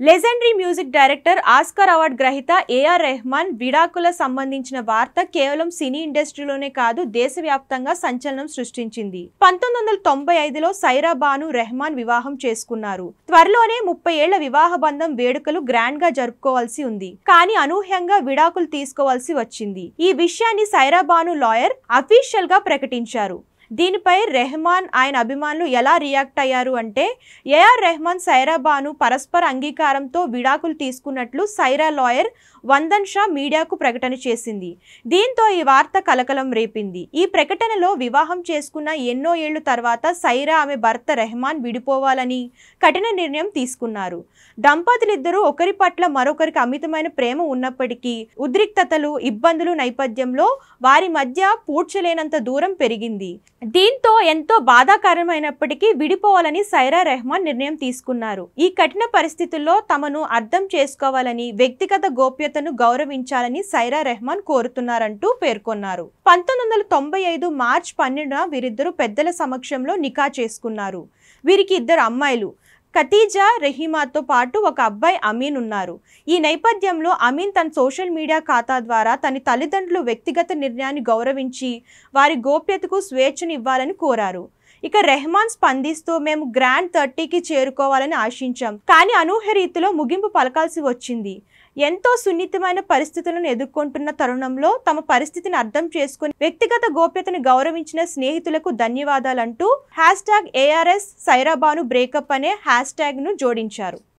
Legendary music director Oscar award గ్రహీత AR Rahman విడాకుల సంబంధించిన వార్త కేవలం సినీ ఇండస్ట్రీలోనే కాదు దేశవ్యాప్తంగా సంచలనం సృష్టించింది. 1995లో సైరా బాను రెహమాన్ వివాహం చేసుకున్నారు. త్వరలోనే 30 ఏళ్ల వివాహ బంధం వేడుకలు గ్రాండ్ గా జరుపుకోవాల్సి ఉంది. కానీ అనూహ్యంగా విడాకులు తీసుకోవాల్సి వచ్చింది. ఈ విషయాన్ని సైరా బాను లాయర్ అఫీషియల్ గా ప్రకటించారు. దీనిపై రెహమాన్ ఆయన అభిమానులు ఎలా రియాక్ట్ అయ్యారు అంటే, ఏఆర్ రెహమాన్ సైరా బాను పరస్పర అంగీకారంతో విడాకులు తీసుకున్నట్లు సైరా లాయర్ వందన్ షా మీడియాకు ప్రకటన చేసింది. దీంతో ఈ వార్త కలకలం రేపింది. ఈ ప్రకటనలో వివాహం చేసుకున్న ఎన్నో ఏళ్ల తర్వాత సైరా ఆమె భర్త రెహమాన్ విడిపోవాలని కఠిన నిర్ణయం తీసుకున్నారు. దంపతులిద్దరూ ఒకరి పట్ల మరొకరికి అమితమైన ప్రేమ ఉన్నప్పటికీ ఉద్రిక్తతలు, ఇబ్బందులు నేపథ్యంలో వారి మధ్య పూడ్చలేనంత దూరం పెరిగింది. దీంతో ఎంతో బాధాకరమైనప్పటికీ విడిపోవాలని సైరా రెహమాన్ నిర్ణయం తీసుకున్నారు. ఈ కఠిన పరిస్థితుల్లో తమను అర్థం చేసుకోవాలని, వ్యక్తిగత గోప్యతను గౌరవించాలని సైరా రెహమాన్ కోరుతున్నారంటూ పేర్కొన్నారు. 1995 మార్చి 12న వీరిద్దరూ పెద్దల సమక్షంలో నికా చేసుకున్నారు. వీరికి 2 అమ్మాయిలు ఖతీజా రహీమాతో పాటు ఒక అబ్బాయి అమీన్ ఉన్నారు. ఈ నేపథ్యంలో అమీన్ తన సోషల్ మీడియా ఖాతా ద్వారా తన తల్లిదండ్రులు వ్యక్తిగత నిర్ణయాన్ని గౌరవించి వారి గోప్యతకు స్వేచ్ఛను ఇవ్వాలని కోరారు. ఇక రెహమాన్ స్పందిస్తూ, మేము గ్రాండ్ 30కి చేరుకోవాలని ఆశించాం, కానీ అనూహ్య రీతిలో ముగింపు పలకాల్సి వచ్చింది. ఎంతో సున్నితమైన పరిస్థితులను ఎదుర్కొంటున్న తరుణంలో తమ పరిస్థితిని అర్థం చేసుకుని వ్యక్తిగత గోప్యతను గౌరవించిన స్నేహితులకు ధన్యవాదాలంటూ #ARS సైరా బాను బ్రేకప్ అనే #ను జోడించారు.